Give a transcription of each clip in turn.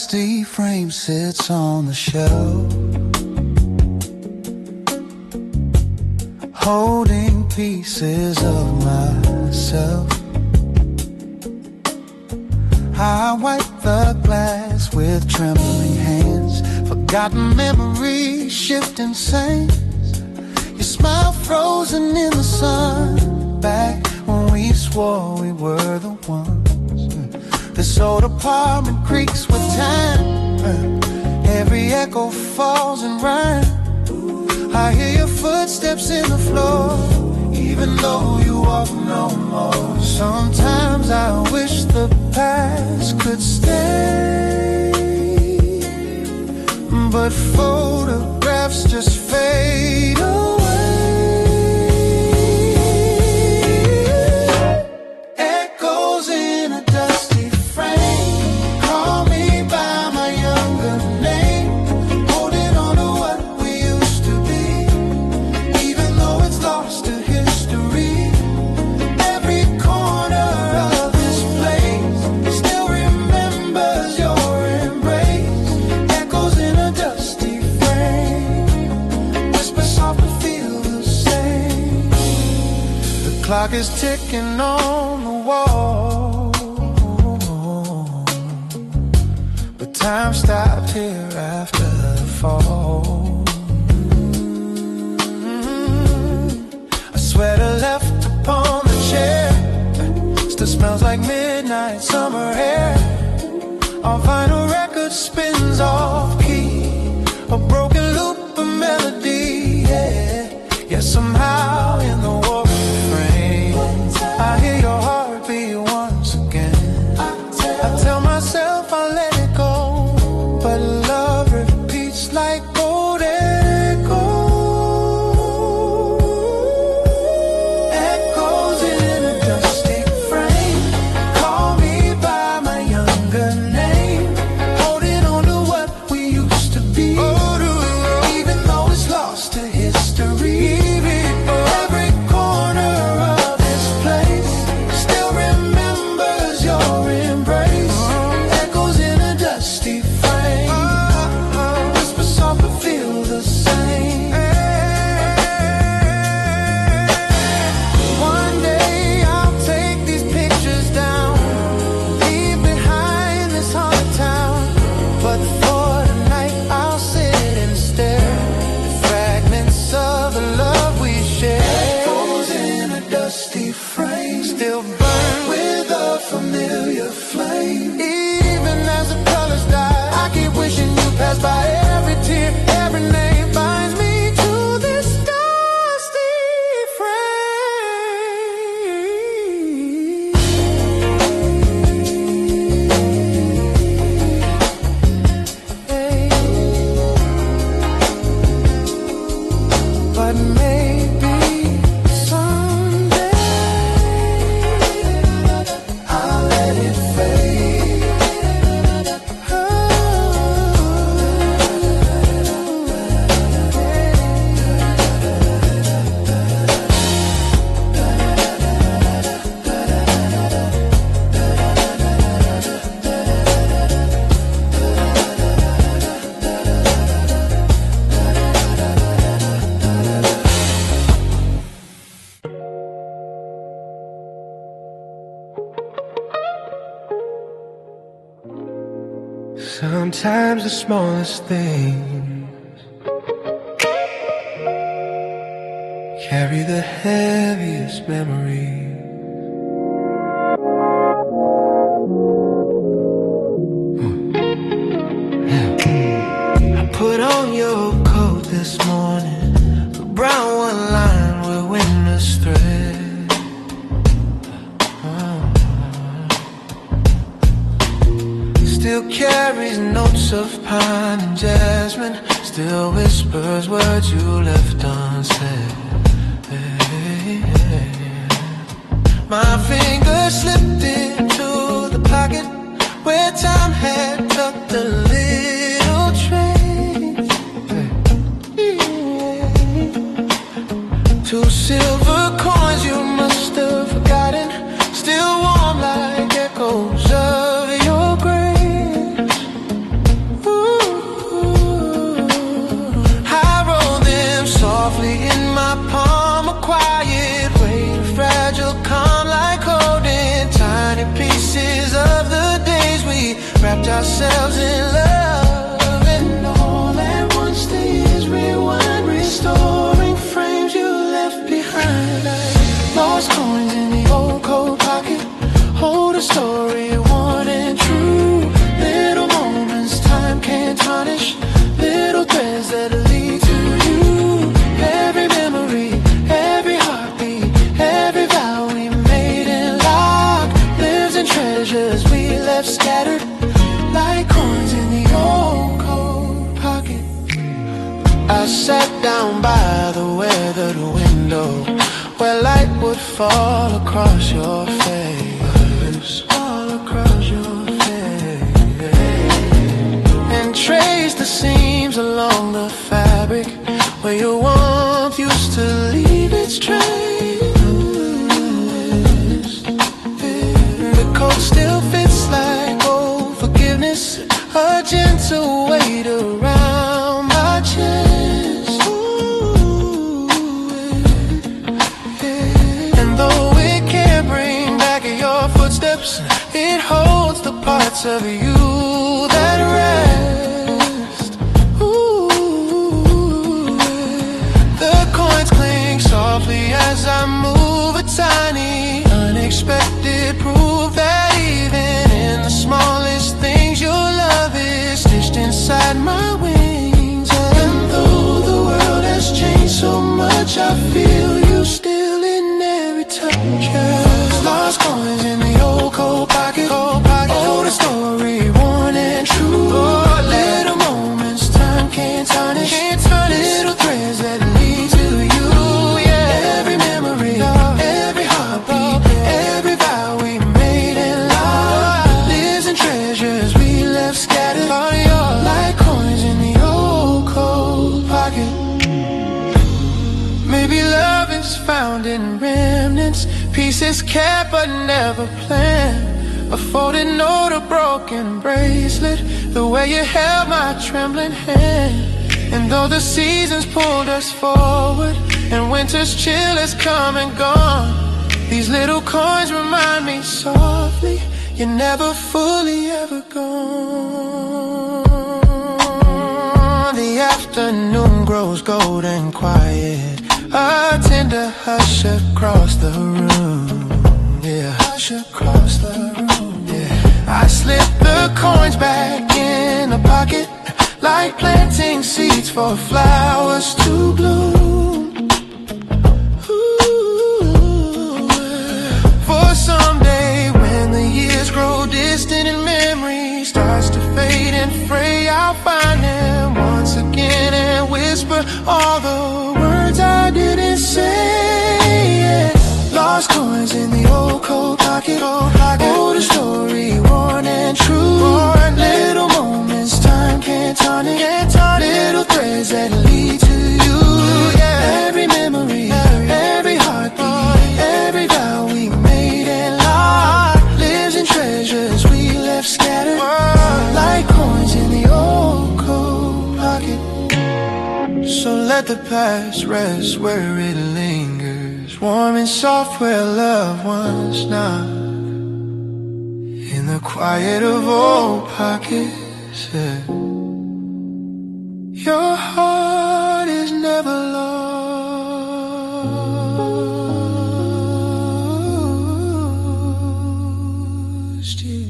dusty frame sits on the shelf, holding pieces of myself. I wipe the glass with trembling hands, forgotten memories, shifting sands. Your smile frozen in the sun, back when we swore we were the ones. This old apartment creaks with time, every echo falls in rhyme. I hear your footsteps in the floor, even though you walk no more. Sometimes I wish the past could stay, but photographs just fade away. Echoes in a dusty frame, call me by my younger name, holding on to what we used to be, even though it's lost to history. Every corner of this place still remembers your embrace. Echoes in a dusty frame, whisper soft but feel the same. The clock is ticking on the wall, but time stopped here after the fall. A sweater left upon the chair still smells like midnight summer air. Our vinyl record spins off key, a broken loop of melody, yeah. Yeah, somehow in the war frame I hear your heartbeat once again. I tell myself I'll let it go, but love repeats like old echoes. Echoes in a dusty frame, call me by my younger name, holding on to what we used to be, even though it's lost to history. Every corner of this place still remembers your embrace. Echoes in a dusty frame, whisper soft but feel the same. One day I'll take these pictures down, leave behind this haunted town, but for tonight I'll sit and stare at fragments of the love we shared. Echoes in a dusty frame, still burn with a familiar flame. Even as the colors die, I keep wishing you passed by. Every tear, every name binds me to this dusty frame. But maybe someday I'll let it fade. Sometimes the smallest things carry the heaviest memory. I put on your coat this morning, the brown one lined with winter's thread. Still carries notes of pine and jasmine, still whispers words you left unsaid. My fingers slipped into the pocket where time had tucked a little trace. Two silver coins you must have forgotten, still warm like echoes of your grace. ourselves in love. And all at once the years rewind, restoring frames you left behind. Like lost coins in the old coat pocket, hold a story worn and true. Little moments time can't tarnish, little threads that lead to you. Every memory, every heartbeat, every vow we made and locked lives in treasures we left scattered like coins in the old coat pocket. I sat down by the weathered window where light would fall across your face, all across your face, and trace the seams along the fabric where your warmth used to leave its trace. The coat still fits like old forgiveness, a gentle weight around my chest. And though it can't bring back your footsteps, it holds the parts of you that rest. The coins clink softly as I move, a tiny, unexpected proof that even in the smallest things your love is stitched inside my wings. And though the world has changed so much, I feel you still in every touch. Lost coins in the old coat pocket, hold a story worn and true. Little moments time can't tarnish, little threads that lead to you. Yeah, every memory, every heartbeat, every vow we made and lost lives in treasures we left scattered like coins in the old coat pocket. Maybe love is found in remnants, pieces kept but never planned. A folded note, a broken bracelet, the way you held my trembling hand. And though the seasons pulled us forward and winter's chill has come and gone, these little coins remind me softly you're never fully ever gone. The afternoon grows gold and quiet, a tender hush across the room. Yeah, hush across the room. Yeah, I slip the coins back in the pocket like planting seeds for flowers to bloom. Ooh, for someday when the years grow distant and memory starts to fade and fray, I'll find them once again and whisper all the words I didn't say. Yeah. Lost coins in the old coat pocket, hold a story worn and true. Little moments time can't tarnish, little threads that lead to you. Yeah. Every memory, every heartbeat, every vow we made and lost lives in treasures we left scattered like coins in the old coat pocket. So let the past rest where it lingers, warm and soft where love once knocked, in the quiet of old pockets. Yeah. Your heart is never lost. Yeah.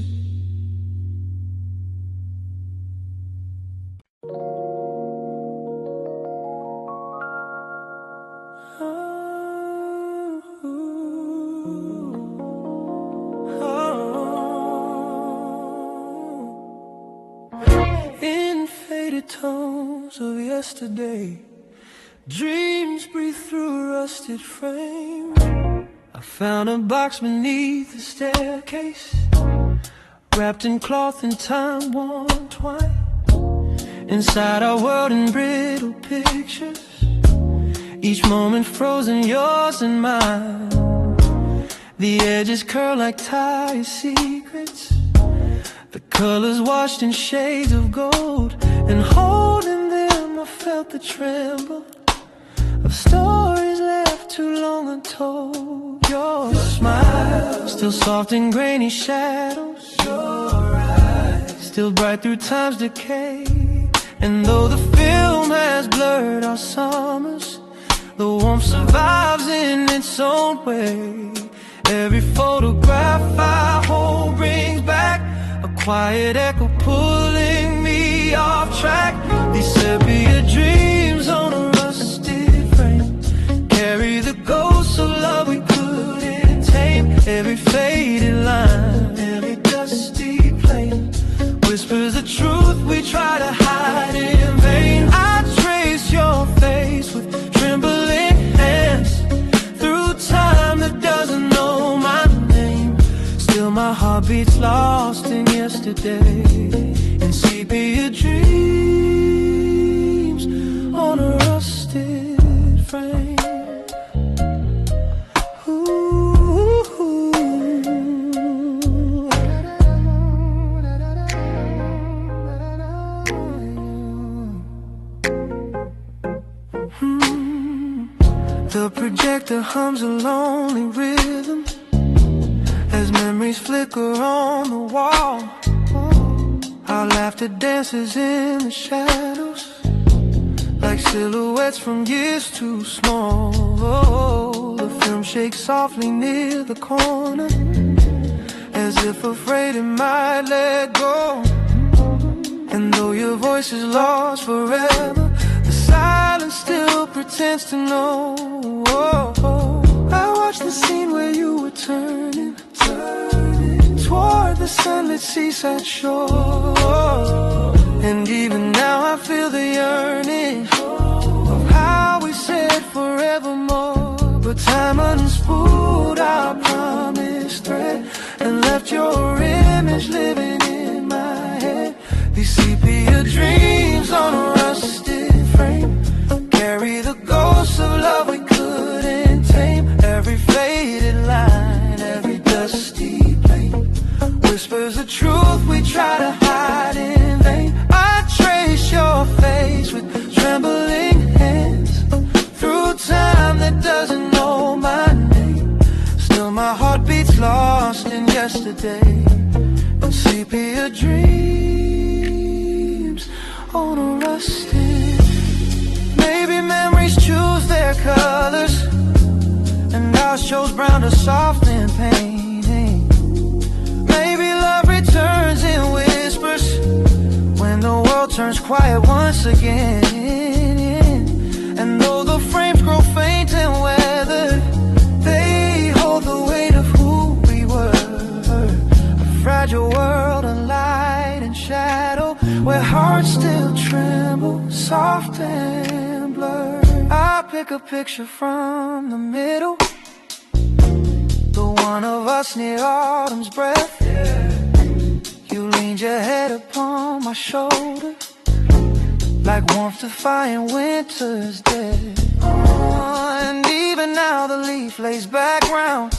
In faded tones of yesterday, dreams breathe through a rusted frame. I found a box beneath the staircase, wrapped in cloth and time-worn twine. Inside our world in brittle pictures, each moment frozen, yours and mine. The edges curl like tired secrets, the colors washed in shades of gold. And holding them I felt the tremble of stories left too long untold. Your smile, still soft in grainy shadows, your eyes still bright through time's decay. And though the film has blurred our summers, the warmth survives in its own way. Every photograph I hold brings back a quiet echo pulling me off track. These sepia dreams on a rusted frame carry the ghosts of love we couldn't tame. Every faded line, every dusty plane whispers the truth we try to hide in vain. I trace your face with trembling hands through time that doesn't know my name. Still my heart beats lost in yesterday, in sepia dreams on a rusted frame. The projector hums a lonely rhythm as memories flicker on the wall. Our laughter dances in the shadows like silhouettes from years too small. The film shakes softly near the corner as if afraid it might let go. And though your voice is lost forever, the silence still pretends to know. I watched the scene where you were turning toward the sunlit seaside shore. And even now I feel the yearning of how we said forevermore. But time unspooled our promise thread and left your image living in my head. These sepia dreams on a rusted frame carry the ghosts of love we couldn't tame. Every faded line, every dusty plane whispers the truth we try to hide in vain. I trace your face with trembling hands through time that doesn't know my name. Still my heart beats lost in yesterday, in sepia dreams on a rusted. Maybe memories choose their colors and ours chose brown to soften pain. Maybe love returns in whispers when the world turns quiet once again. And though the frames grow faint and weathered, they hold the weight of who we were. A fragile world of light and shadow where hearts still tremble, soft and blurred. I pick a picture from the middle, the one of us near autumn's breath. You leaned your head upon my shoulder like warmth defying winter's death. And even now the leaf lays back round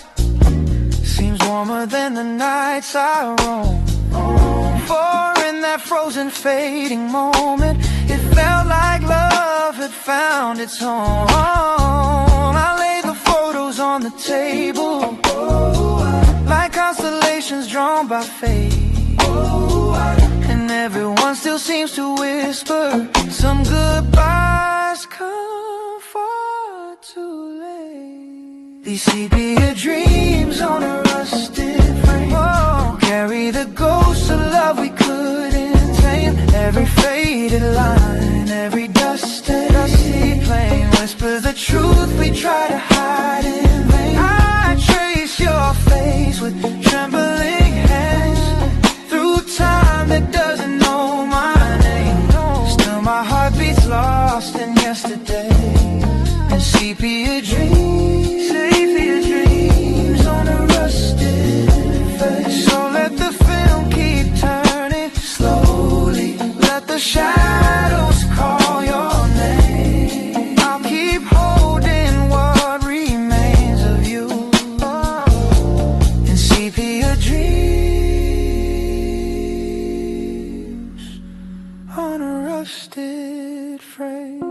seems warmer than the nights I roam. For in that frozen fading moment it felt like love had found its home. I lay the photos on the table like constellations drawn by fate. And everyone still seems to whisper some goodbyes come far too late. These sepia dreams on a rusted frame carry the ghosts of love we couldn't tame. Every faded line, every dusty plane whispers the truth we try to hide in vain. I trace your face with trembling hands through time that doesn't know my name. Still my heart beats lost in yesterday, and sepia dreams on a rusted face. So let the film keep turning slowly, let the shadows call your name. I'll keep holding what remains of you in sepia dreams on a rusted frame.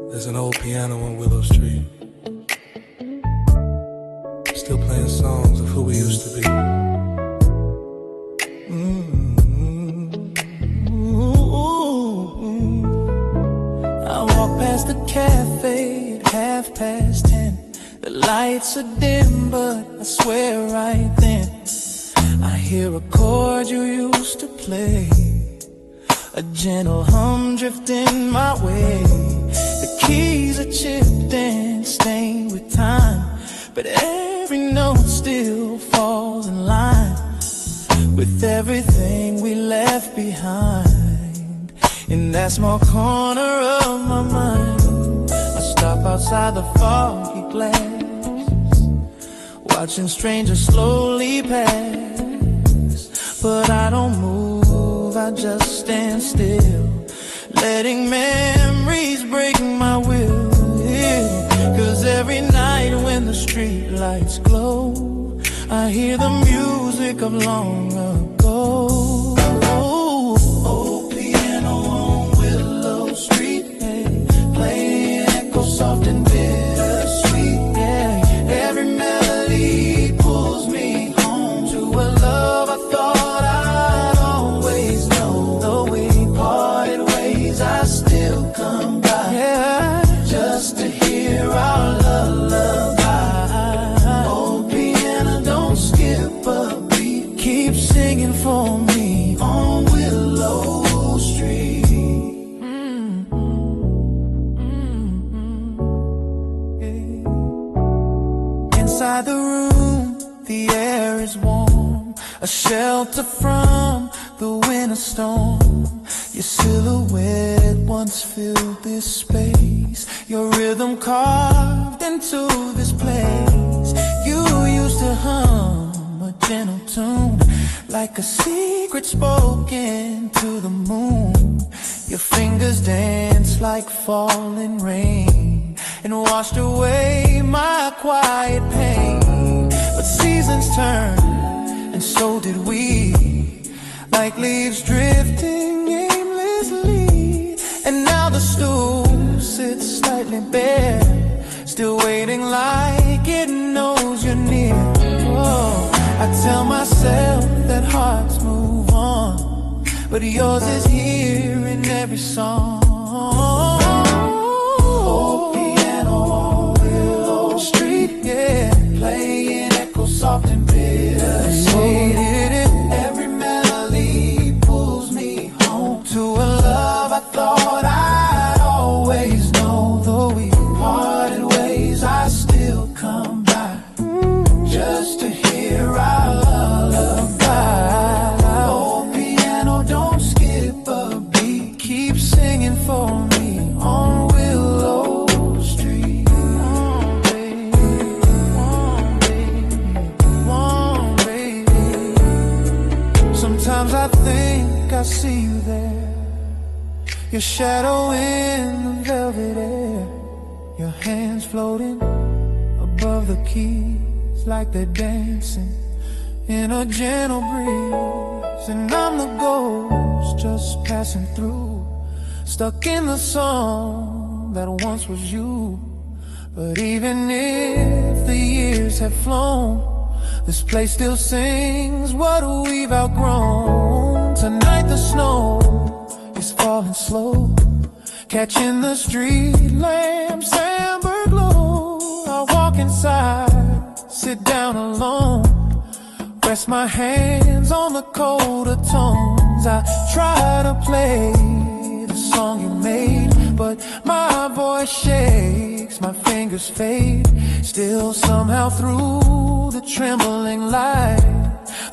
There's an old piano on Willow Street, still playing songs of who we used to be. I walk past the cafe at 10:30. The lights are dim, but I swear right then I hear a chord you used to play, a gentle hum drifting my way. The keys are chipped and stained with time, but every note still falls in line with everything we left behind. In that small corner of my mind, I stop outside the foggy glass, watching strangers slowly pass. But I don't move, I just stand still, letting memories break my will. Yeah. 'Cause every night when the street lights glow, I hear the music of long ago. Old piano on Willow Street, hey, playing echoes soft and bittersweet. Yeah. Every melody pulls me home to a love I thought I'd always know. Though we parted ways, I still come by, yeah, just to hear our lullaby. Old piano, don't skip a beat, keep singing for me on Willow Street. Yeah. Inside the room, the air is warm, a shelter from the winter storm. Your silhouette once filled this space, your rhythm carved into this place. You used to hum a gentle tune, like a secret spoken to the moon. Your fingers danced like falling rain and washed away my quiet pain. But seasons turned, and so did we, like leaves drifting aimlessly. And now the stool sits slightly bare, still waiting like it knows you're near. Oh, I tell myself that hearts move on, but yours is here in every song. Old piano on Willow Street, yeah, playing echoes soft and bittersweet. Every melody pulls me home to a love I thought I'd always know. Though we parted ways, I still come by, just to hear our lullaby. Old piano, don't skip a beat, keep singing for me on Willow Street. Baby. Sometimes I think I see you there, your shadow in the velvet air, your hands floating above the keys like they're dancing in a gentle breeze. And I'm the ghost just passing through, stuck in the song that once was you. But even if the years have flown, this place still sings what we've outgrown. Tonight the snow is falling slow, catching the street lamps amber glow. I walk inside, sit down alone, rest my hands on the colder tones. I try to play the song you made, but my voice shakes, my fingers fade. Still somehow through the trembling light,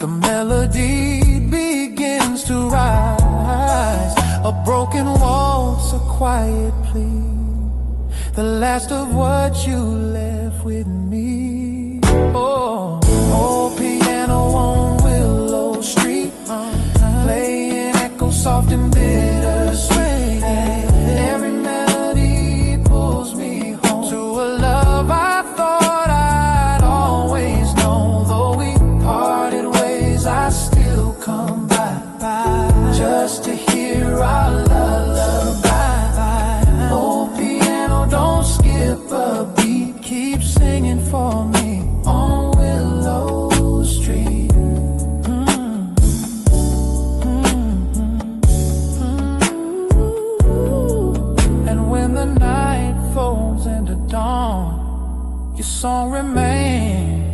the melody begins to rise. A broken waltz, a quiet plea, the last of what you left with me. Oh, old piano on Willow Street, playing echoes soft and bittersweet. Every melody pulls me home to a love I thought I'd always know. Though we parted ways, I still come by, just to hear our lullaby. Oh, piano, don't skip a beat, keep singing for me on Willow Street. And when the night folds into dawn, your song remains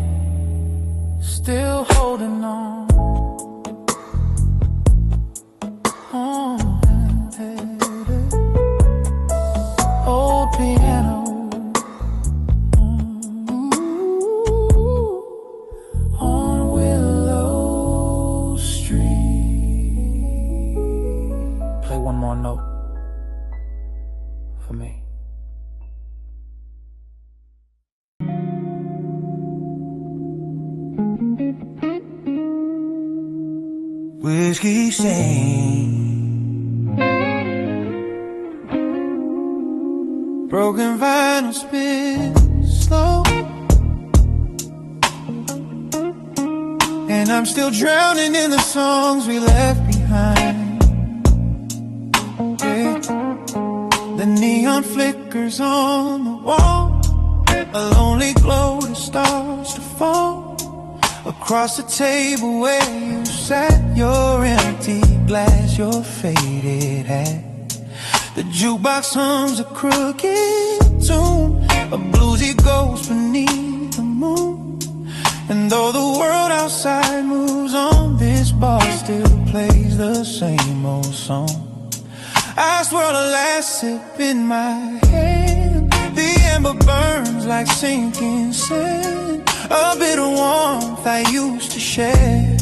still holding on. Old piano, on Willow Street. Play one more note for me. Whiskey stain, broken vinyl spin slow, and I'm still drowning in the songs we left behind. Yeah. The neon flickers on the wall, a lonely glow that starts to fall across the table where you sat, your empty glass, your faded hat. The jukebox hums a crooked tune, a bluesy ghost beneath the moon. And though the world outside moves on, this bar still plays the same old song. I swirl a last sip in my hand, the ember burns like sinking sand. A bit of warmth I used to share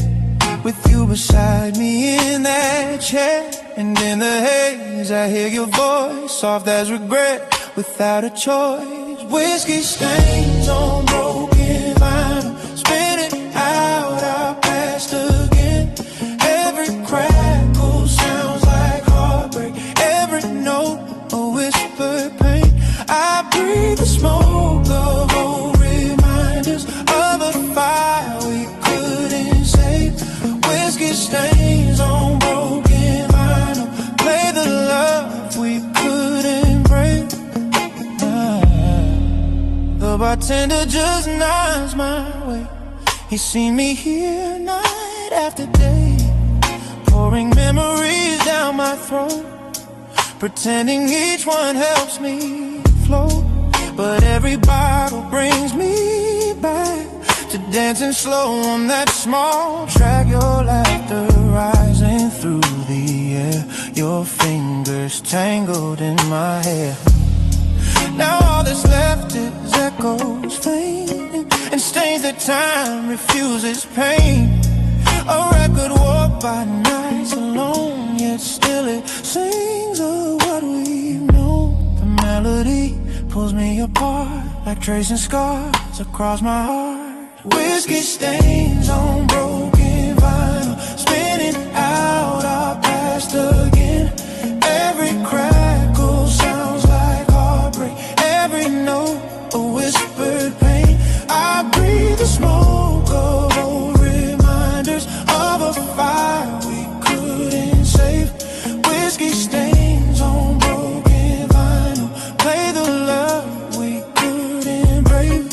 with you beside me in that chair. And in the haze I hear your voice, soft as regret, without a choice. Whiskey stains on broken vinyl, spinning out our past again. Every crackle sounds like heartbreak, every note a whispered pain. I breathe the smoke of old reminders of a fire we couldn't save. Whiskey stains on broken vinyl, play the love we couldn't break. The bartender just nods my way. He's seen me here night after day, pouring memories down my throat, pretending each one helps me float. But every bottle brings me back to dancing slow on that small track. Your laughter rising through the air, your fingers tangled in my hair. Now all that's left is echoes faint, and stains that time refuses paint. A record warped by nights alone, yet still it sings of what we've known. The melody pulls me apart like tracing scars across my heart. Whiskey stains on broken vinyl, spinning out our past again. Every crackle sounds like heartbreak, every note a whispered pain. I breathe the smoke of old reminders of a fire we couldn't save. Whiskey stains on broken vinyl, play the love we couldn't break.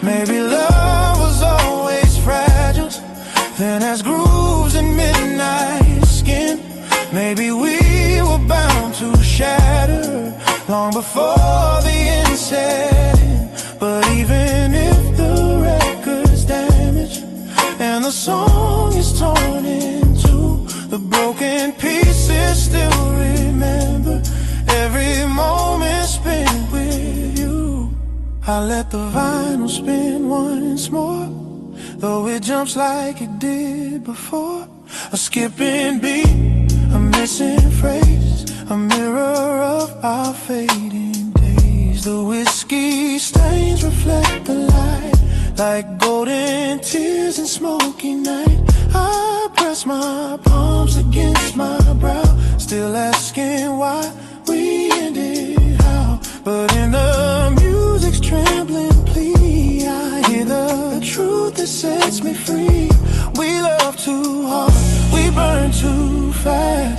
Maybe love was always fragile, then as grooves in midnight skin. Maybe we were bound to shatter long before the end set in. But even if the record's damaged and the song is torn in two, the broken pieces still remember every moment spent with you. I let the vinyl spin once more, though it jumps like it did before. A skipping beat, a missing phrase, a mirror of our fading days. The whiskey stains reflect the light like golden tears in smoky night. I press my palms against my brow, still asking why we ended how. But in the music's trembling plea, I hear the truth that sets me free. We love too hard, we burn too fast,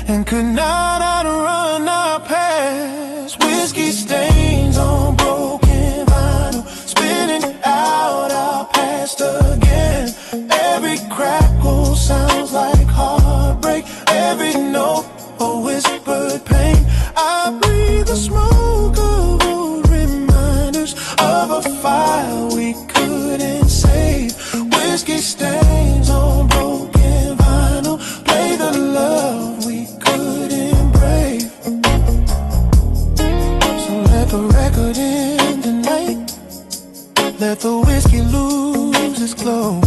and could not outrun our past. Whiskey stains on broken vinyl, spinning out our past again. Every crackle sounds like heartbreak, every note a whispered pain. I breathe the smoke of old reminders of a fire we couldn't save. Whiskey stains on broken vinyl, play the love we couldn't brave. So let the record end tonight, let the whiskey lose its glow.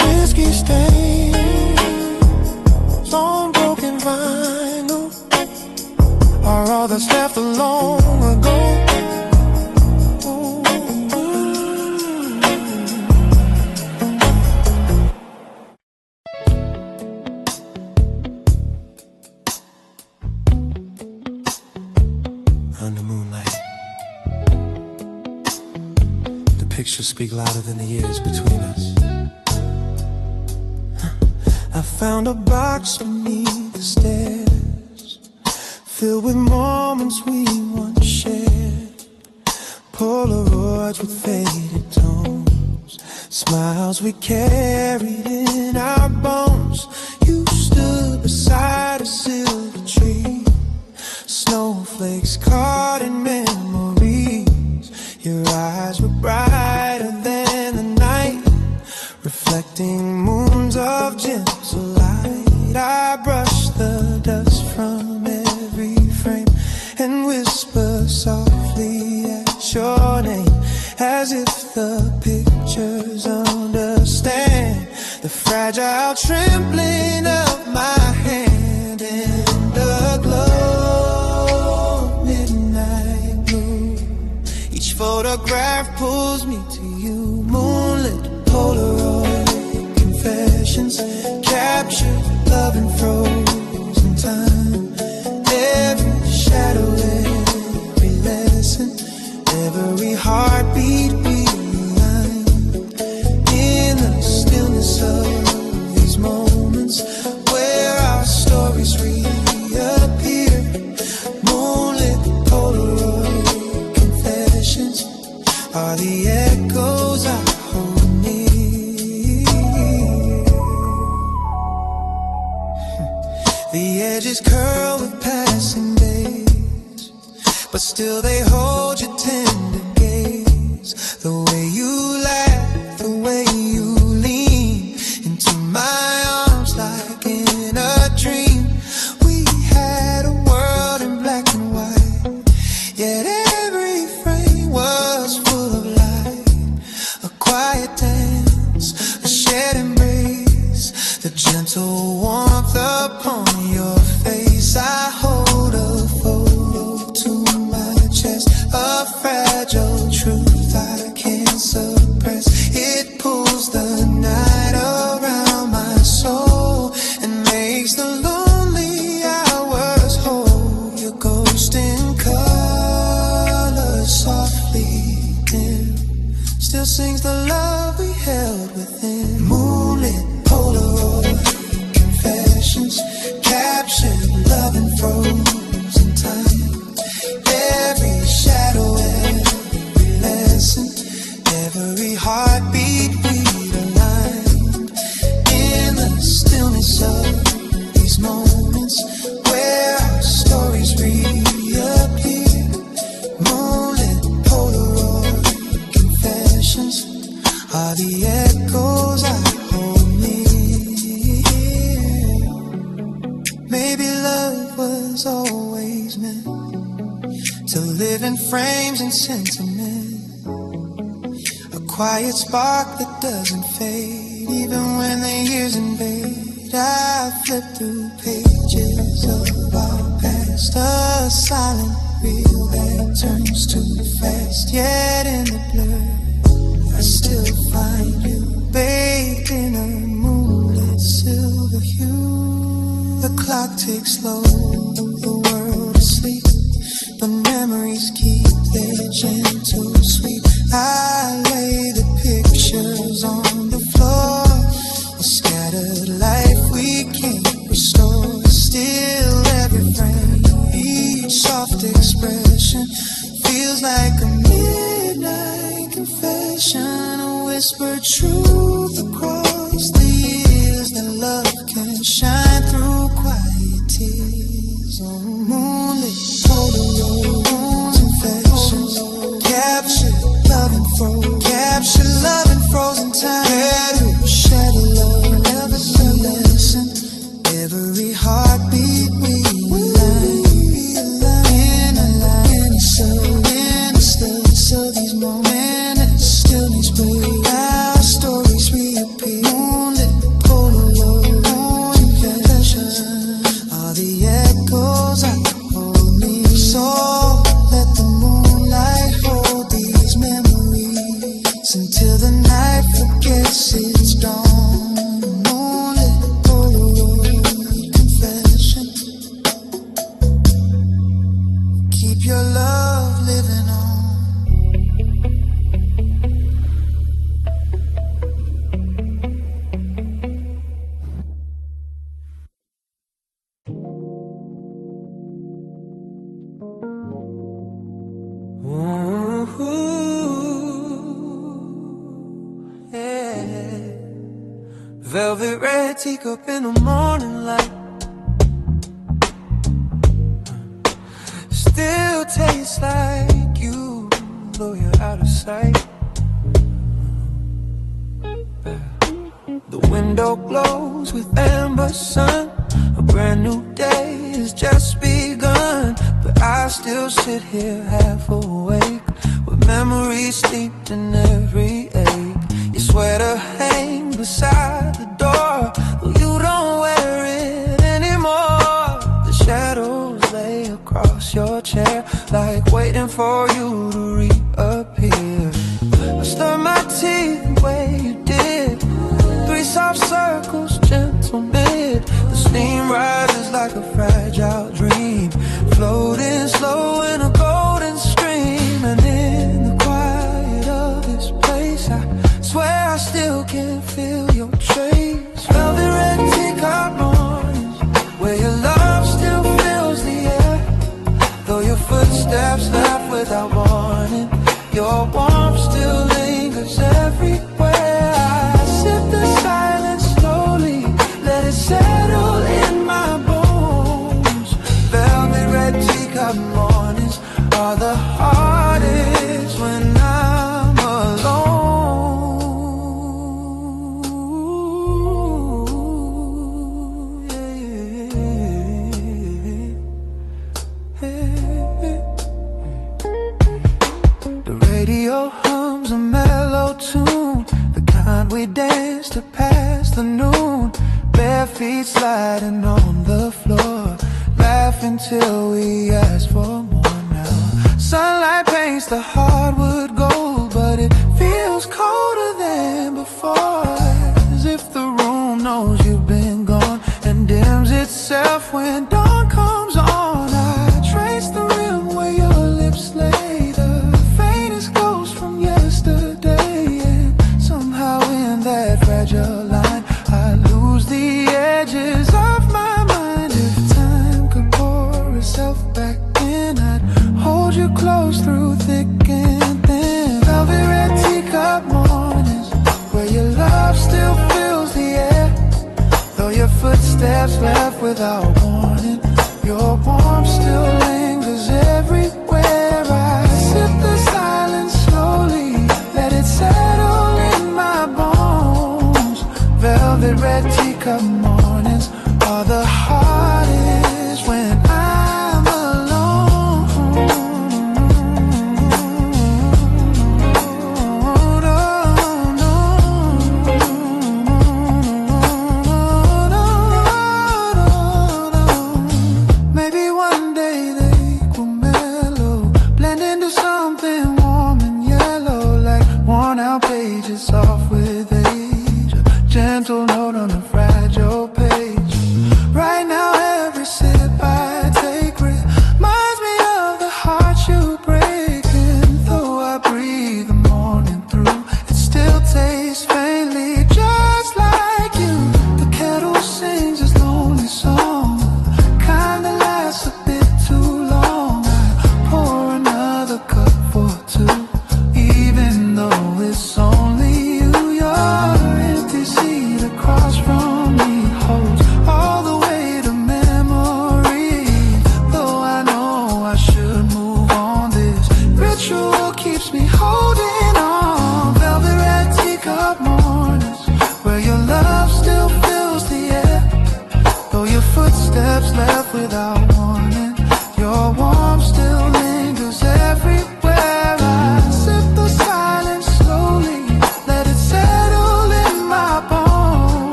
Whiskey stains on broken vinyl are all that's left of long ago. Under moonlight, the pictures speak louder than the years between us. I found a box beneath the stairs, filled with moments we once shared. Polaroids with faded tones, smiles we carried in our bones. You stood beside a silver tree, snowflakes caught in memories. Your eyes were brighter than the night, reflecting moons of gentle light. I brush the dust from every frame and whisper softly at your name, as if the pictures understand the fragile trembling of my hand. In the glow of midnight blue, each photograph pulls me to you. Moonlit Polaroid confessions, captured love in frozen time. Every shadow, every lesson, every heartbeat realigned. In the stillness of these moments where our stories reappear, moonlit Polaroid confessions are the echoes I hold near. The edges curl with passing days, but still they hold your tender gaze. The way you laugh, the way you lean into my arms like in a dream. We had a world in black and white, yet every frame was full of light. A quiet dance, a shared embrace, the gentle warmth upon your face. I hold a photo to my chest, a fragile truth I can't suppress. It pulls the night around my soul and makes the lonely hours whole. Your ghost in color softly dim still sings the love we held within. Moonlit Polaroid confessions, captured love in frozen time. Every shadow, every lesson, every heartbeat realigned. In the stillness of these moments where our stories reappear, moonlit Polaroid confessions are the echoes I hold near. Maybe love was always meant to live in frames and sentiment, a quiet spark that doesn't fade even when the years invade. I flip through pages of our past, a silent reel that turns too fast. Yet in the blur I still find you, bathed in a moonlit silver hue. The clock ticks slow, the world asleep, but memories keep their gentle sweep. I lay the pictures on the floor, whispered truth across the years that love can shine through quiet tears. On moonlit Polaroids, confessions, capture love in frozen time. Shadow love, never lesson. Every heartbeat realigned. In the stillness of these moments, stillness break. Our stories reappear. Moonlit Polaroid confessions are the echoes I hold me. So let the moonlight hold these memories until the night forgets its dawn. Moonlit Polaroid confession. Keep your love living on. Ooh, yeah. Velvet red teacup in the morning light. Still tastes like you, though you're out of sight. The window glows with amber sun. A brand new day has just begun, but I still sit here half awake, with memories steeped in every ache. Your sweater hangs beside the door, though you don't wear it anymore. The shadows lay across your chair, like waiting for you to reappear. I stir my tea the way you did, 3 soft circles, gentle mid. The steam rises like a fragile dream, floating slow in a golden stream. And in the quiet of this place, I swear I still can feel your trace. Velvet red teacup mornings, where your love still fills the air, though your footsteps left without warning. Your warmth still lingers everywhere. I sip the silence slowly, let it settle in my bones. Velvet red teacup mornings are the hardest when I'm alone. The radio hums a mellow tune, the kind we dance to pass the noon. Bare feet sliding on the floor, laughing till we ask for more now. Sunlight paints the hardwood gold, but it feels colder than before, as if the room knows you've been gone and dims itself when dawn comes on. I trace the rim where your lips lay, the faintest ghost from yesterday, and somehow in that fragile line I lose the edges of my mind. If time could pour itself back in, I'd hold you close through thick and thin. Velvet red teacup mornings, where your love still fills the air, though your footsteps left without warning. Your warmth still lingers everywhere. I sip the silence slowly, let it settle in my bones. Velvet red teacup mornings are the hardest when I'm alone. Maybe one day they will mellow, blend into something warm and yellow, like worn out pages soft with age, a gentle note on a fragile page. Right now every sip I take reminds me of the heart you break, and though I breathe the morning through, it still tastes faintly just like you. The kettle sings its lonely song, kind that lasts a bit too long. I pour another cup for two, even though it's only you.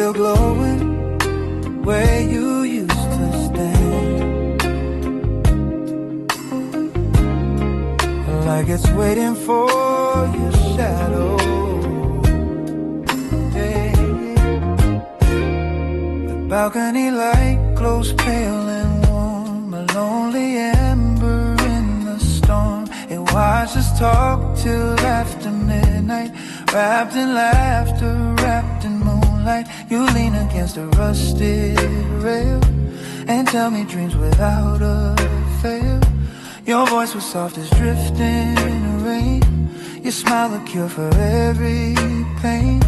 still glowing where you used to stand, like it's waiting for your shadow. Yeah. The balcony light glows pale and warm, a lonely ember in the storm. It watches us talk till after midnight, wrapped in laughter, wrapped in moonlight. You lean against a rusted rail and tell me dreams without a fail. Your voice was soft as drifting rain. Your smile a cure for every pain.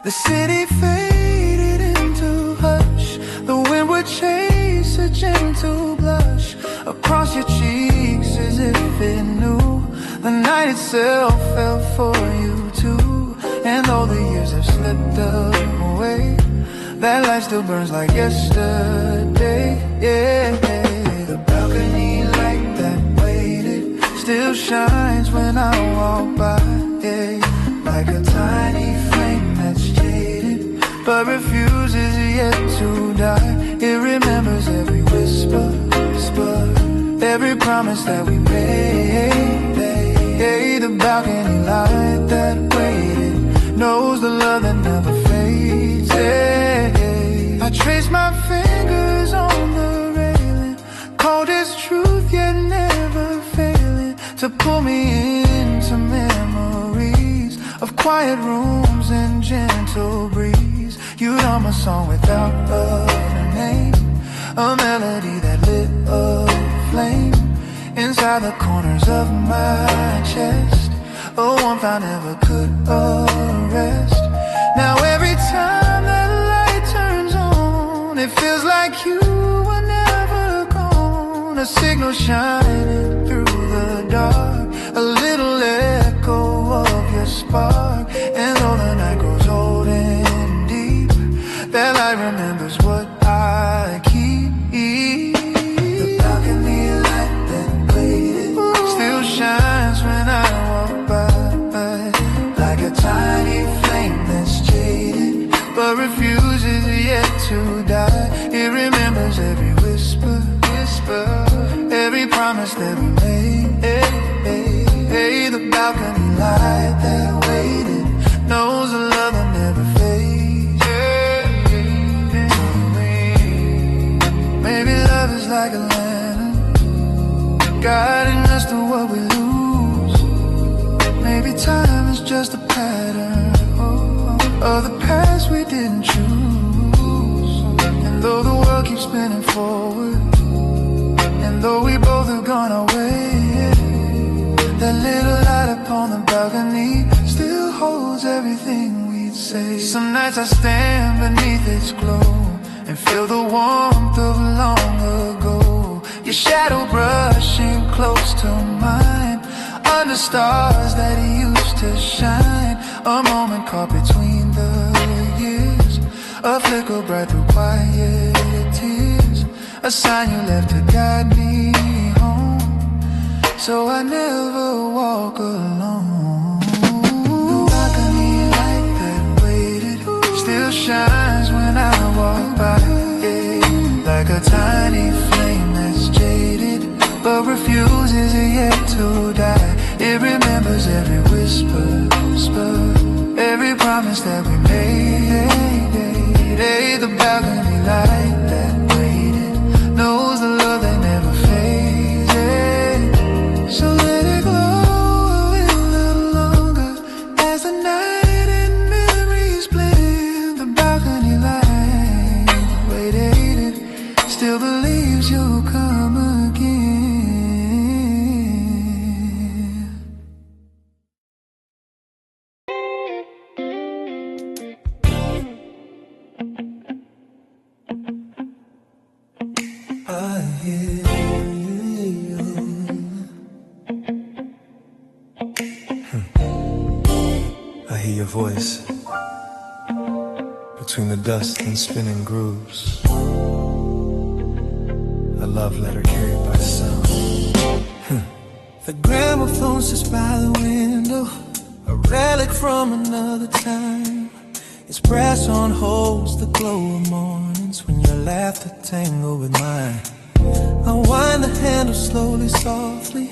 The city faded into hush. The wind would chase a gentle blush across your cheeks as if it knew the night itself fell for you too. And though the years have slipped away, that light still burns like yesterday. Yeah, the balcony light that waited still shines when I walk by. Yeah, like a tiny flame that's jaded but refuses yet to die. It remembers every whisper, every promise that we made. Hey, the balcony light that waited knows the love that never fades. Hey, I trace my fingers on the railing, cold as truth yet never failing, to pull me into memories of quiet rooms and gentle breeze. You know my song without a name, a melody that lit a flame inside the corners of my chest, a warmth I never could arrest. Now every time that light turns on, it feels like you were never gone. A signal shining through the dark, a little echo of your spark. And though the night grows old and deep, that light remembers what I keep. The balcony light that waited still shines when I walk by, like a tiny flame that's jaded but refuses yet to die. It remembers every whisper, every promise that we made. Hey, the balcony light that waited knows a love that never fades. Maybe love is like a lantern, guiding us to what we lose. Maybe time is just a pattern of the past we didn't choose. And though the world keeps spinning forward, and though we both have gone our way, that little light upon the balcony still holds everything we'd say. Some nights I stand beneath its glow and feel the warmth of long ago. Your shadow brushing close to mine, under stars that used to shine. A moment caught between the years, a flicker bright through quiet tears, a sign you left to guide me home, so I never walk alone. The balcony light that waited still shines when I walk by, yeah, like a tiny flame that's jaded but refuses yet to die. It remembers every whisper, every promise that we made. Hey, the balcony light that waited knows the love that never fades. Yeah. So let it glow a little longer as the night and memories blend. The balcony light waited, still believes you'll come again. I hear you. I hear your voice between the dust and spinning grooves. A love letter carried by sound. The gramophone sits by the window, a relic from another time. It Brass on holds the glow of mornings when your laughter tangle with mine. I wind the handle slowly, softly,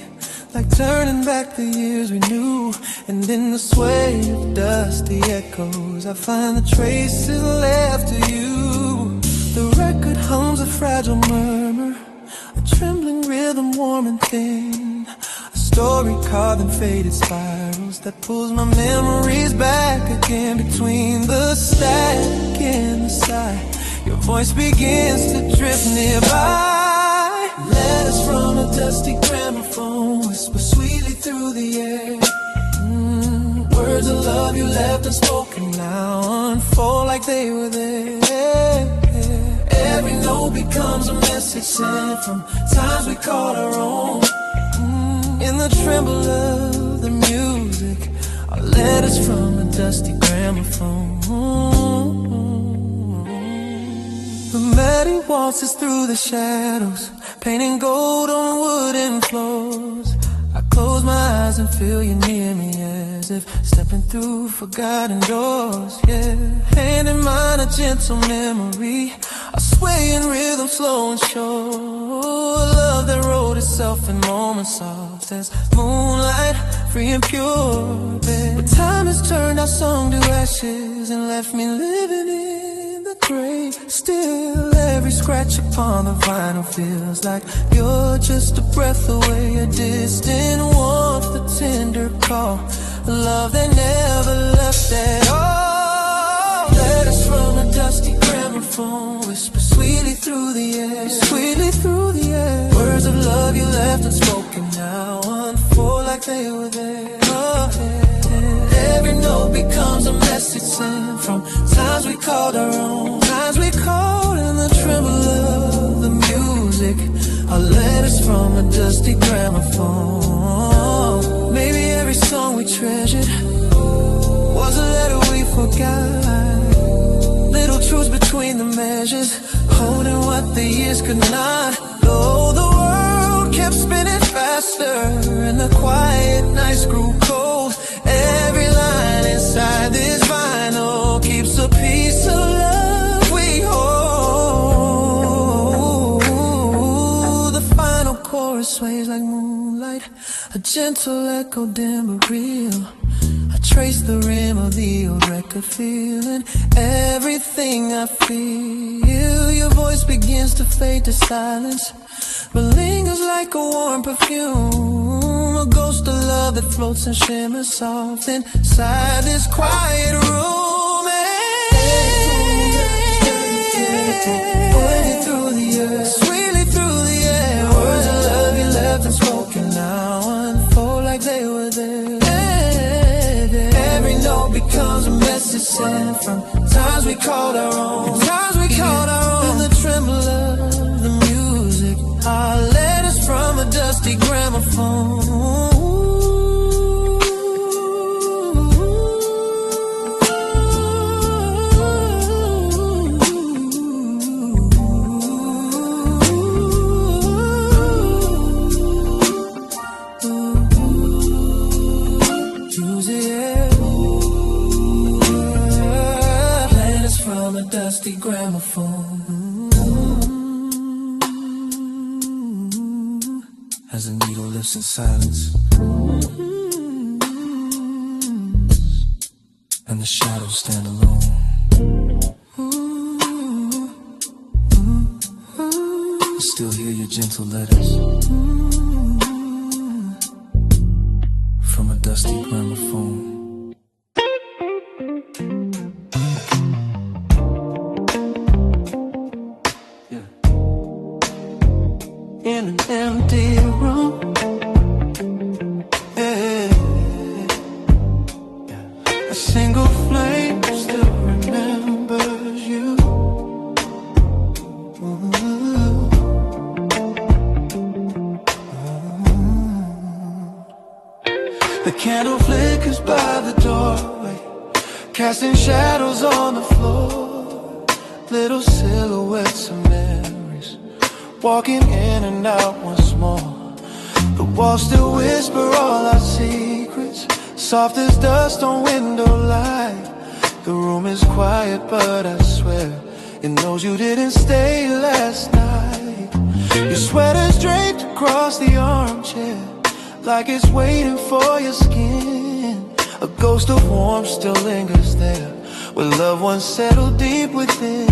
like turning back the years we knew. And in the sway of dusty echoes, I find the traces left of you. The record hums a fragile murmur, a trembling rhythm warm and thin, a story carved in faded spirals that pulls my memories back again. Between the static and the sigh, your voice begins to drift nearby. Letters from a dusty gramophone whisper sweetly through the air. Words of love you left unspoken now unfold like they were there. Every note becomes a message sent from times we called our own. In the tremble of the music, our letters from a dusty gramophone. The melody waltzes through the shadows, painting gold on wooden floors. I close my eyes and feel you near me, as if stepping through forgotten doors. Yeah, hand in mine, a gentle memory, a swaying rhythm, slow and sure. Love that wrote itself in moments soft as moonlight, free and pure. But time has turned our song to ashes and left me living in the grave. Still, every scratch upon the vinyl feels like you're just a breath away, a distant warmth, the tender call, a love that never left at all. Letters from a dusty gramophone whisper sweetly through the air, sweetly through the air. Words of love you left unspoken now unfold like they were there. Oh, yeah. Every note becomes a message sent from times we called our own, times we called in the tremble of the music. Our letters from a dusty gramophone. Maybe every song we treasured was a letter we forgot. Little truths between the measures, holding what the years could not. Though the world kept spinning faster and the quiet nights grew cold, every line inside this vinyl keeps a piece of love we hold. The final chorus sways like moonlight, a gentle echo, dim but real. I trace the rim of the old record, feeling everything I feel. Your voice begins to fade to silence, but lingers like a warm perfume, a ghost of love that floats and shimmers soft inside this quiet room. Waving through the earth, sweetly through the air. Words of love you left unspoken now unfold like they were there. Every note becomes a message sent from times we called our own, times we called our own. In the tremble of the music, our letters from a dusty gramophone. Dusty gramophone. As the needle lifts in silence, and the shadows stand alone. I still hear your gentle letters from a dusty gramophone. In an empty room, yeah. A single flame still remembers you. The candle flickers by the doorway, casting shadows on the floor. Little silhouettes of memories, walking in and out once more. The walls still whisper all our secrets, soft as dust on window light. The room is quiet, but I swear it knows you didn't stay last night. Your sweater's draped across the armchair, like it's waiting for your skin. A ghost of warmth still lingers there, where loved ones settle deep within.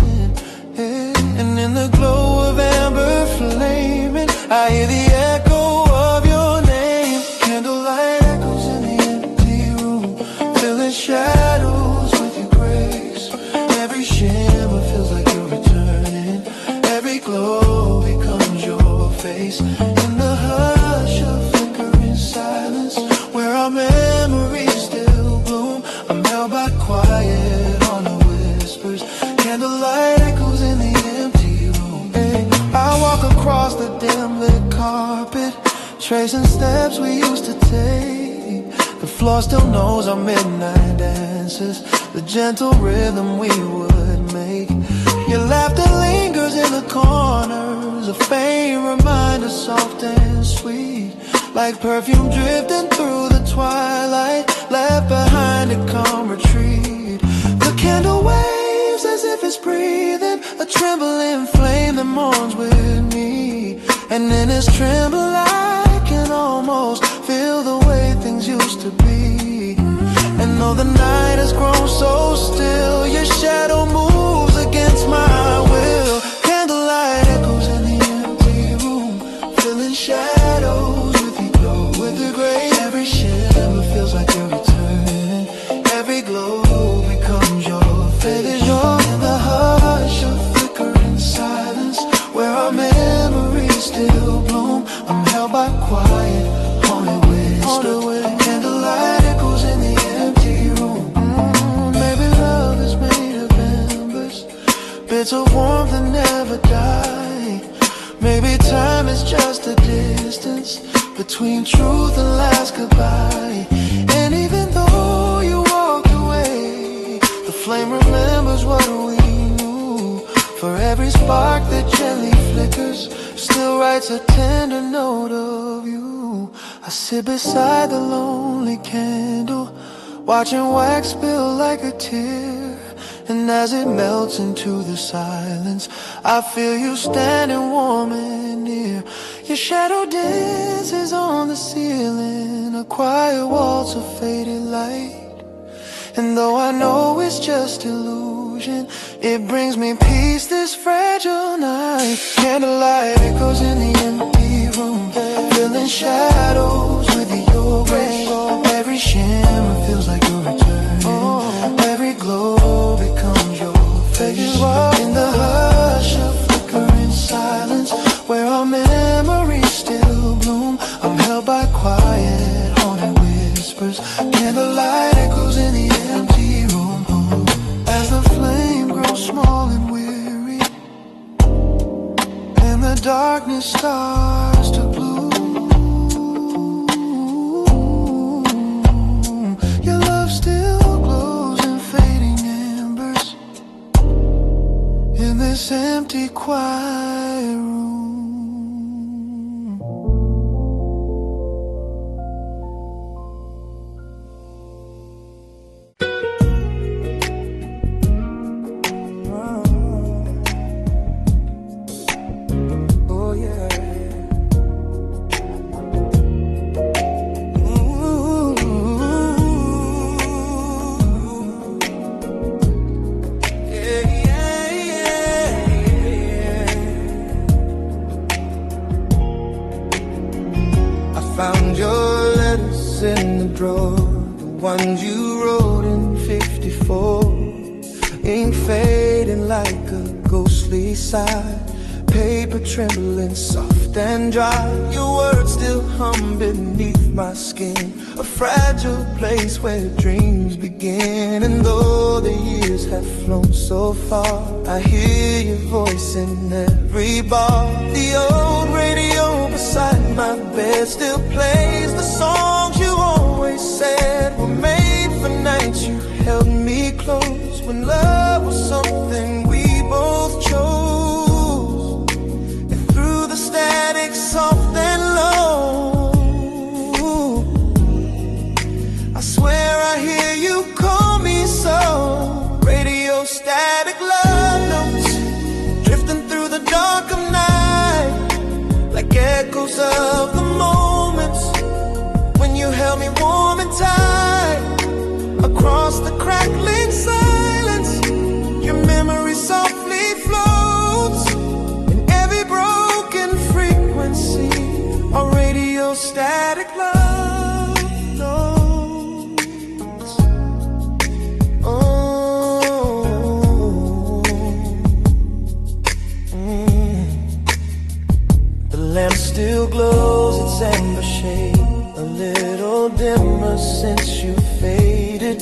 And in the glow of amber flaming, I hear the echo of your name. Candlelight echoes in the empty room, filling shadows with your grace. Every shimmer feels like you're returning, every glow becomes your face. In the hush of flickering silence, where our memories still bloom, I'm held by quiet haunted whispers. Candlelight echoes in the empty room. I walk across the dim lit carpet, tracing steps we used to take. The floor still knows our midnight dances, the gentle rhythm we would make. Your laughter lingers in the corners, a faint reminder, soft and sweet, like perfume drifting through the twilight, left behind to come retreat. The candle waves as if it's breathing, a trembling flame that mourns with me. And in its tremble I can almost feel the way things used to be. And though the night has grown so still, your shadow moves against my will. Candlelight echoes in the empty room, filling shadows with your glow, with the grace. Every shimmer feels like you're returning, every glow becomes your face. In the hush of flickering silence, where our memories still bloom, I'm held by quiet haunted whispers. Candlelight echoes in the empty room. Maybe love is made of embers, bits of warmth that never die. Maybe time is just a distance between truth and last goodbye. And even though you walked away, the flame remembers what we knew. For every spark that gently flickers, still writes a tender note of you. I sit beside the lonely candle, watching wax spill like a tear. And as it melts into the silence, I feel you standing warm and near. Your shadow dances on the ceiling, a quiet waltz of faded light. And though I know it's just illusion, it brings me peace this fragile night. Candlelight echoes in the empty room, filling shadows with your grace. Every shimmer feels like you're returning, every glow becomes your face. In the hush of flickering silence, where our memories still bloom, I'm held by quiet haunted whispers. Candlelight echoes in the empty room. As the flame grows small and weary, and the darkness starts to bloom, your love still glows in fading embers in this empty, quiet room. Found your letters in the drawer, the ones you wrote in '54. Ink fading like a ghostly sigh, paper trembling soft and dry. Your words still hum beneath my skin, a fragile place where dreams begin. And though the years have flown so far, I hear your voice in every bar. The old radio beside my bed still plays the songs you always said were made for nights you held me close, when love was something we both chose. And through the static soft and low, I swear I hear you call me so. Radio echoes of the moments when you held me warm and tight. Across the crackling silence, your memory softly floats. In every broken frequency, a radio static love notes. The lamp still glows its amber shade, a little dimmer since you faded.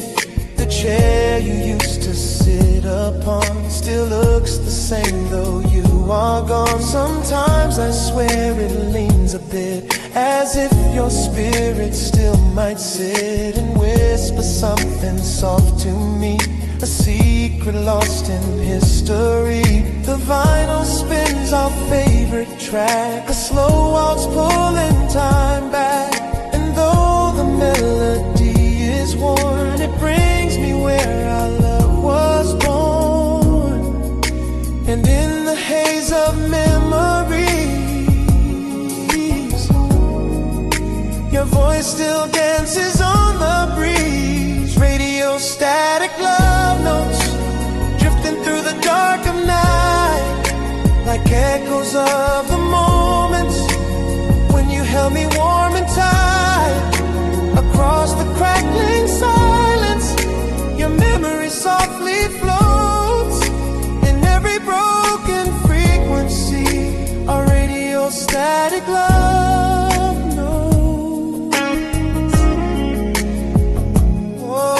The chair you used to sit upon still looks the same though you are gone. Sometimes I swear it leans a bit, as if your spirit still might sit and whisper something soft to me, a secret lost in history. The vinyl spins our favorite track, a slow waltz pulling time back. And though the melody is worn, it brings me where our love was born. And in the haze of memories, your voice still dances on the breeze. Radio static love notes drifting through the dark of night, like echoes of the moments when you held me warm and tight. Across the crackling silence, your memory softly floats. In every broken frequency, a radio static love notes. Whoa,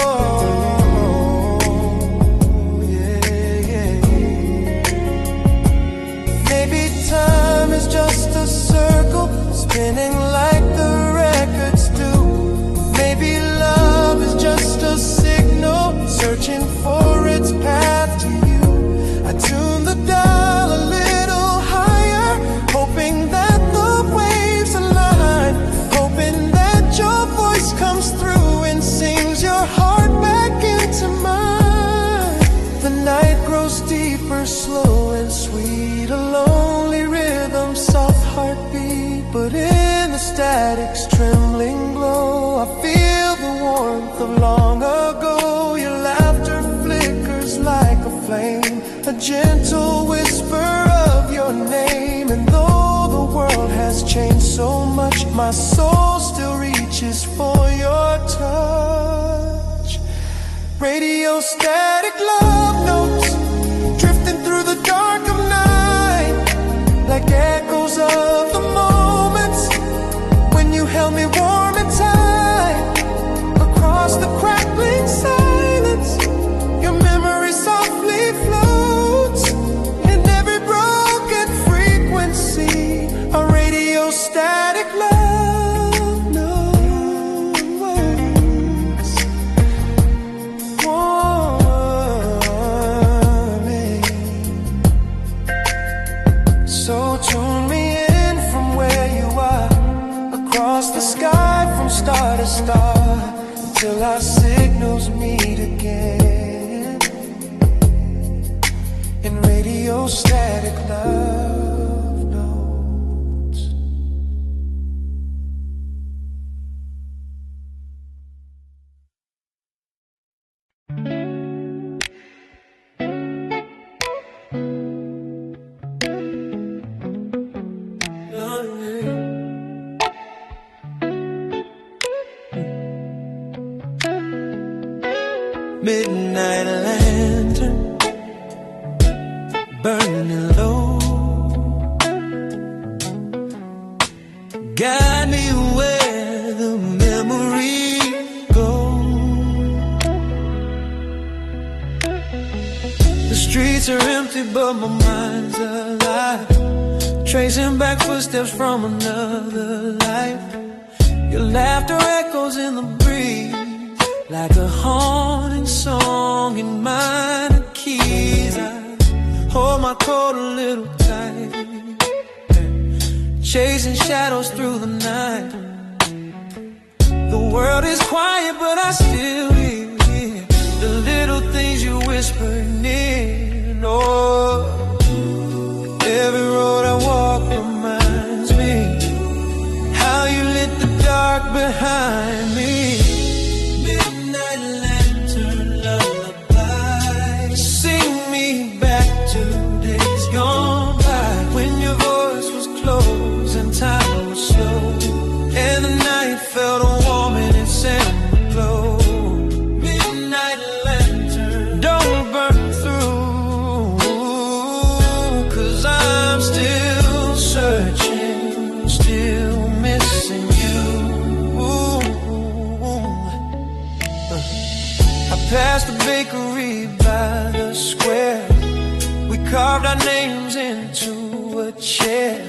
yeah, yeah. Maybe time is just a circle spinning like the records do. Maybe love is just a signal searching for its path to you. I tune the dial a little higher, hoping that the waves align, hoping that your voice comes through and sings your heart back into mine. The night grows deeper, slow and sweet, a lonely rhythm, soft heartbeat. But in the static's trembling glow, I feel the warmth of long ago. Your laughter flickers like a flame, a gentle whisper of your name. And though the world has changed so much, my soul still reaches for your touch. Radio static love notes drifting through the dark of night, like echoes of the moments when you held me warm and tight. Across the crackling silence, your memory softly floats. In every broken frequency, a radio static love notes. Warming. So tune me in from where you are, across the sky from star to star, till our signals meet again in radio static love notes. Midnight lantern burning low, guide me where the memories go. The streets are empty but my mind's alive, tracing back footsteps from another life. Your laughter echoes in the breeze, like a haunting song in minor keys. I hold my coat a little tight, chasing shadows through the night. The world is quiet, but I still hear the little things you whisper near. Oh, every road I walk reminds me past the bakery by the square. We carved our names into a chair.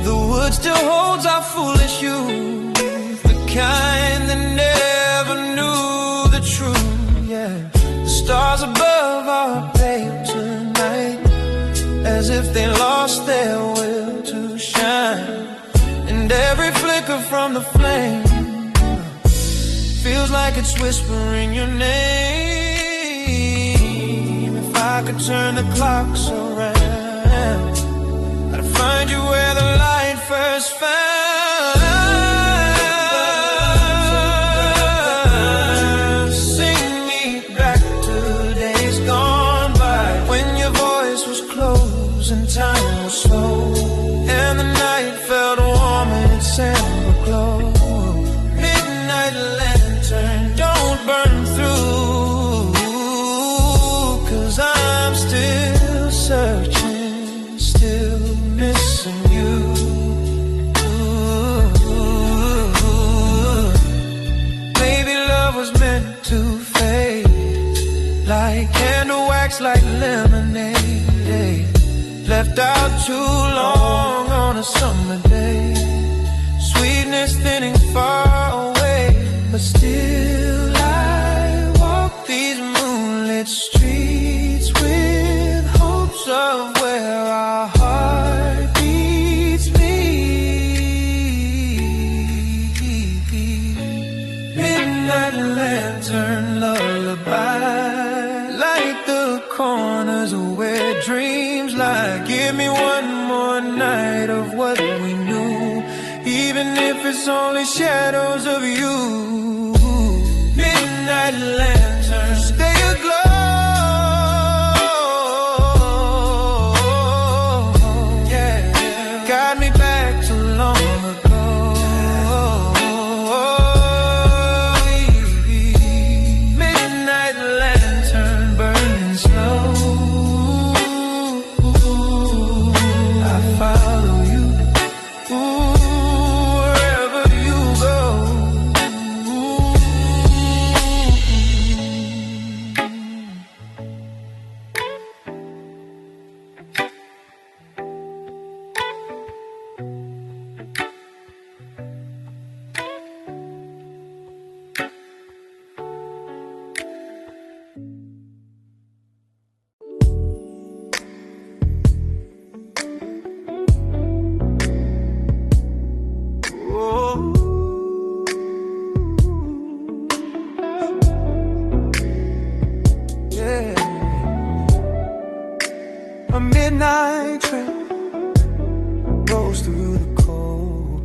The wood still holds our foolish youth, the kind that never knew the truth, yeah. The stars above are pale tonight, as if they lost their will to shine. And every flicker from the flame feels like it's whispering your name. If I could turn the clocks around, I'd find you where the light first found. Sing me back to days gone by, when your voice was close and time was slow, and the night felt warm in its amber glow. Midnight lantern, don't burn through, 'cause I'm still searching, still missing you. Maybe love was meant to fade, like candle wax, like lemonade, left out too long on a summer day. Sweetness thinning far away, but still I walk these moonlit streets with hopes of where our heartbeats meet. Midnight lantern lullaby, like the corners where dreams lie. Give me one more night of what we knew, even if it's only shadows of you. Midnight lantern, stay aglow. Yeah, guide me back to long ago. Midnight lantern burning slow. I follow you. Wherever you go. A midnight train rolls through the cold,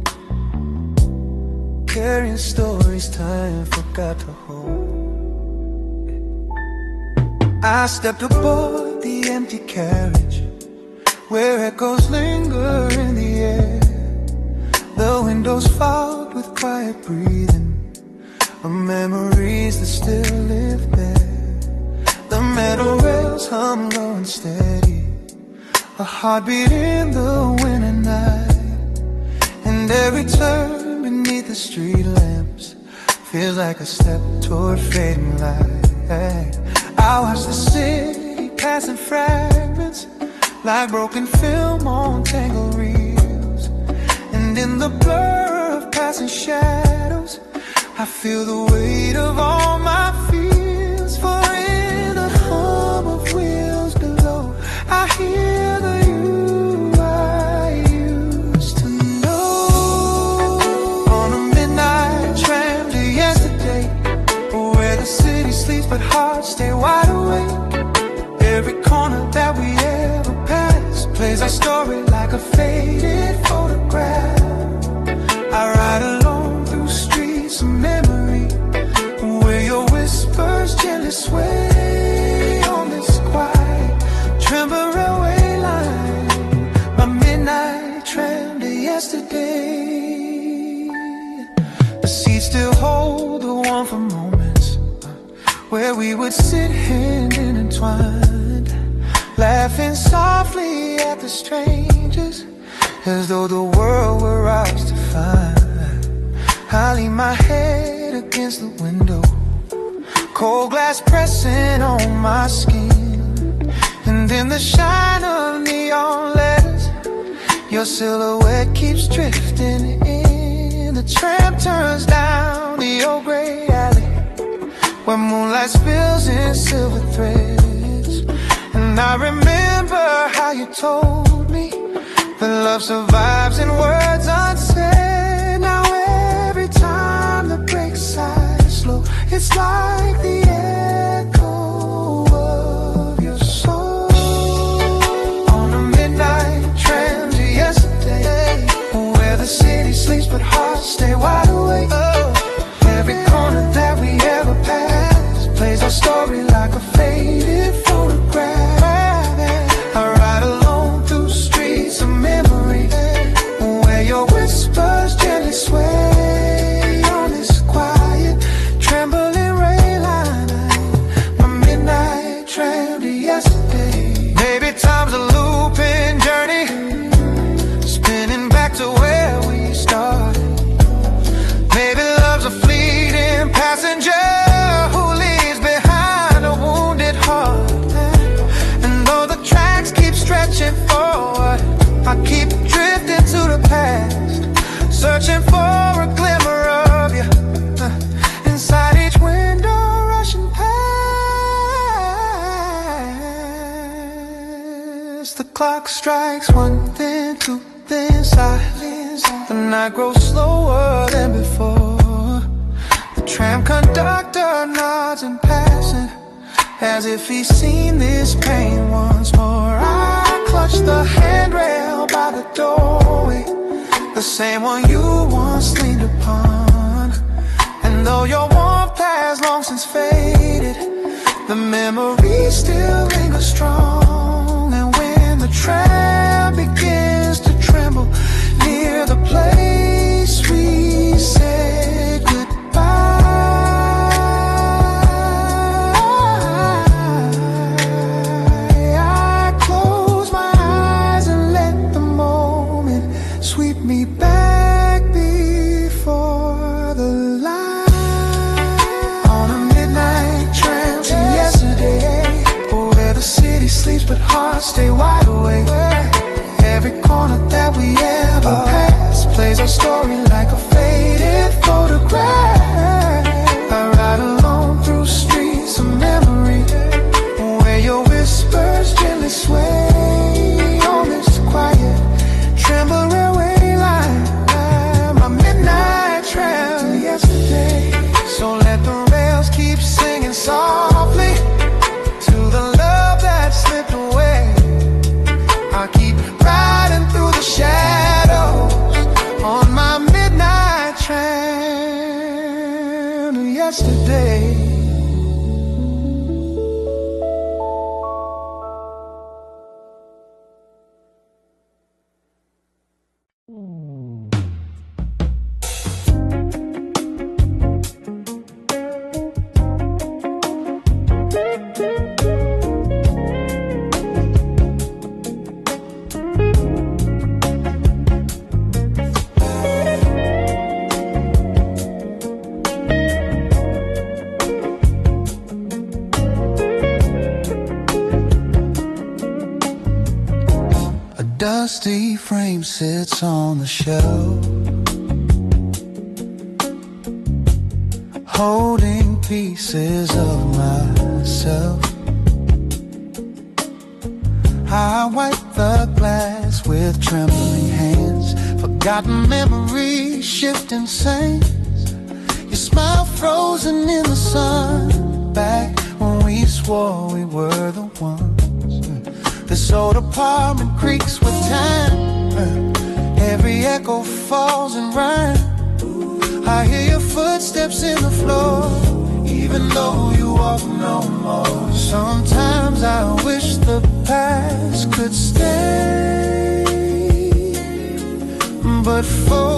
carrying stories time forgot to hold. I stepped aboard the empty carriage, where echoes linger in the air. The windows fogged with quiet breathing, of memories that still live there. The metal rails hum low and steady, a heartbeat in the winter night. And every turn beneath the street lamps feels like a step toward fading light. I watch the city pass in fragments, like broken film on tangled reels. And in the blur of passing shadows, I feel the weight of all my fears. For in the hum of wheels below, I hear the you I used to know. On a midnight tram to yesterday, where the city sleeps but hearts stay wide awake. Every corner that we ever passed plays our story like a faded photograph. I ride alone through streets of memory, where your whispers gently sway on this quiet tremble railway line. My midnight tram to yesterday. The seats still hold the warmth for moments, where we would sit hand intertwined, laughing softly at the strangers, as though the world were ours to find. I lean my head against the window, Cold glass pressing on my skin, and in the shine of neon letters, your silhouette keeps drifting in. The tram turns down the old gray alley, where moonlight spills in silver threads. And I remember how you told me that love survives in words unsaid. Now every time the brakes side slow, it's like the echo of your soul. On a midnight tram to yesterday, where the city sleeps but hearts stay wide awake. Every corner that we ever passed plays our story like a faded photograph. I ride alone through streets of memory, where your whispers gently sway on this quiet, trembling rail line. My midnight tram to yesterday. Maybe time's a looping journey, spinning back to where we started. Maybe love's a fleeting passenger who leaves behind a wounded heart. And though the tracks keep stretching forward, I keep drifting to the past, searching for a glimmer of you inside each window rushing past. The clock strikes one, then two, then silence. The night grows slower than before. The tram conductor nods in passing, as if he's seen this pain once more. I clutch the handrail by the doorway, the same one you once leaned upon. And though your warmth has long since faded, the memories still linger strong. And when the tram begins to tremble near the place we said goodbye, I close my eyes and let the moment sweep me back before the light. On a midnight tram to yesterday, where the city sleeps but hearts stay wide awake. Every corner that we ever passed plays our story like a faded photograph. I ride alone through streets of memory, where your whispers gently sway on this quiet, trembling railway line. My midnight tram to yesterday. So let the rails keep singing softly to the love that slipped away. I keep riding through the shadows on my midnight tram to yesterday. Dusty frame sits on the shelf, holding pieces of myself. I wipe the glass with trembling hands, forgotten memories shifting sands. Your smile frozen in the sun, back when we swore we were the ones. This old apartment creaks with time, every echo falls in rhyme. I hear your footsteps in the floor, even though you walk no more. Sometimes I wish the past could stay, but for